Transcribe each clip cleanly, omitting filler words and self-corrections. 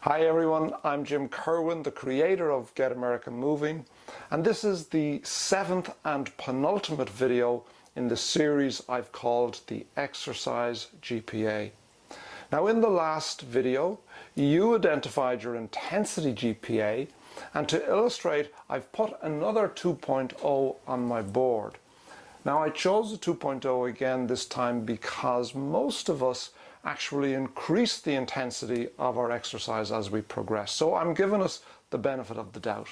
Hi everyone, I'm Jim Kerwin, the creator of Get America Moving, and this is the 7th and penultimate video in the series I've called the Exercise GPA. Now in the last video, you identified your intensity GPA, and to illustrate, I've put another 2.0 on my board. Now I chose the 2.0 again this time because most of us actually increase the intensity of our exercise as we progress. So I'm giving us the benefit of the doubt.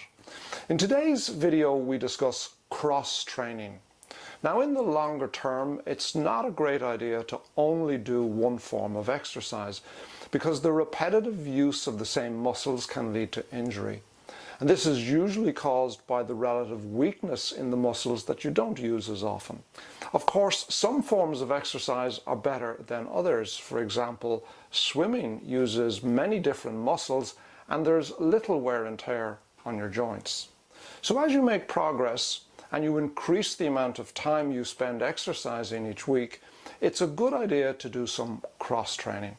In today's video, we discuss cross-training. Now in the longer term, it's not a great idea to only do one form of exercise because the repetitive use of the same muscles can lead to injury. And this is usually caused by the relative weakness in the muscles that you don't use as often. Of course, some forms of exercise are better than others. For example, swimming uses many different muscles and there's little wear and tear on your joints. So as you make progress and you increase the amount of time you spend exercising each week, it's a good idea to do some cross-training.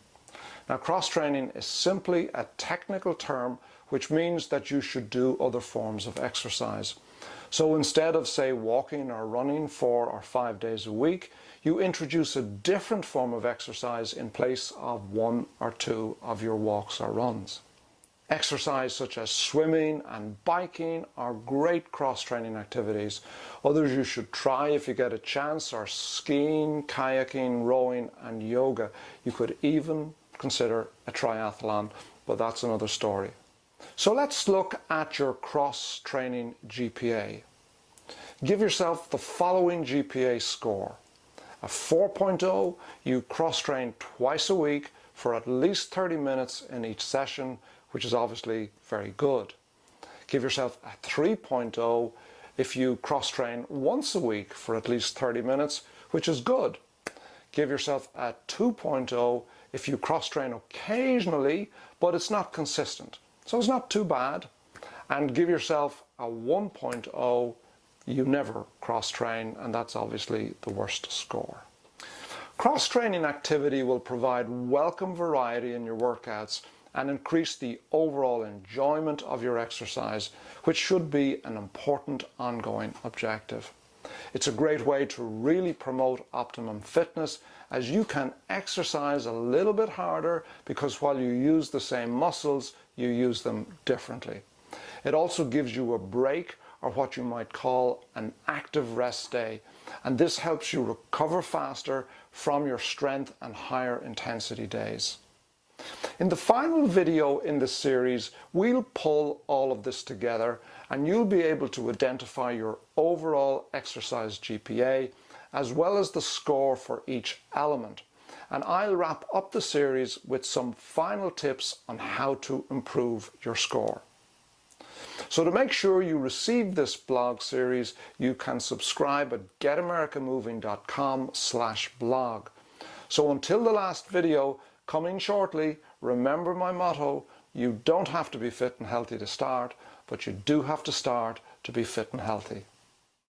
Now, cross-training is simply a technical term which means that you should do other forms of exercise. So instead of, say, walking or running 4 or 5 days a week, you introduce a different form of exercise in place of 1 or 2 of your walks or runs. Exercise such as swimming and biking are great cross-training activities. Others you should try if you get a chance are skiing, kayaking, rowing and yoga. You could even consider a triathlon, but that's another story. So let's look at your cross-training GPA. Give yourself the following GPA score. A 4.0, you cross-train twice a week for at least 30 minutes in each session, which is obviously very good. Give yourself a 3.0 if you cross-train once a week for at least 30 minutes, which is good. Give yourself a 2.0 if you cross-train occasionally, but it's not consistent. So it's not too bad. And give yourself a 1.0, you never cross-train, and that's obviously the worst score. Cross-training activity will provide welcome variety in your workouts and increase the overall enjoyment of your exercise, which should be an important ongoing objective. It's a great way to really promote optimum fitness, as you can exercise a little bit harder because while you use the same muscles, you use them differently. It also gives you a break, or what you might call an active rest day, and this helps you recover faster from your strength and higher intensity days. In the final video in this series, we'll pull all of this together and you'll be able to identify your overall exercise GPA as well as the score for each element. And I'll wrap up the series with some final tips on how to improve your score. So to make sure you receive this blog series, you can subscribe at getamericamoving.com/blog. So until the last video, coming shortly, remember my motto: you don't have to be fit and healthy to start, but you do have to start to be fit and healthy.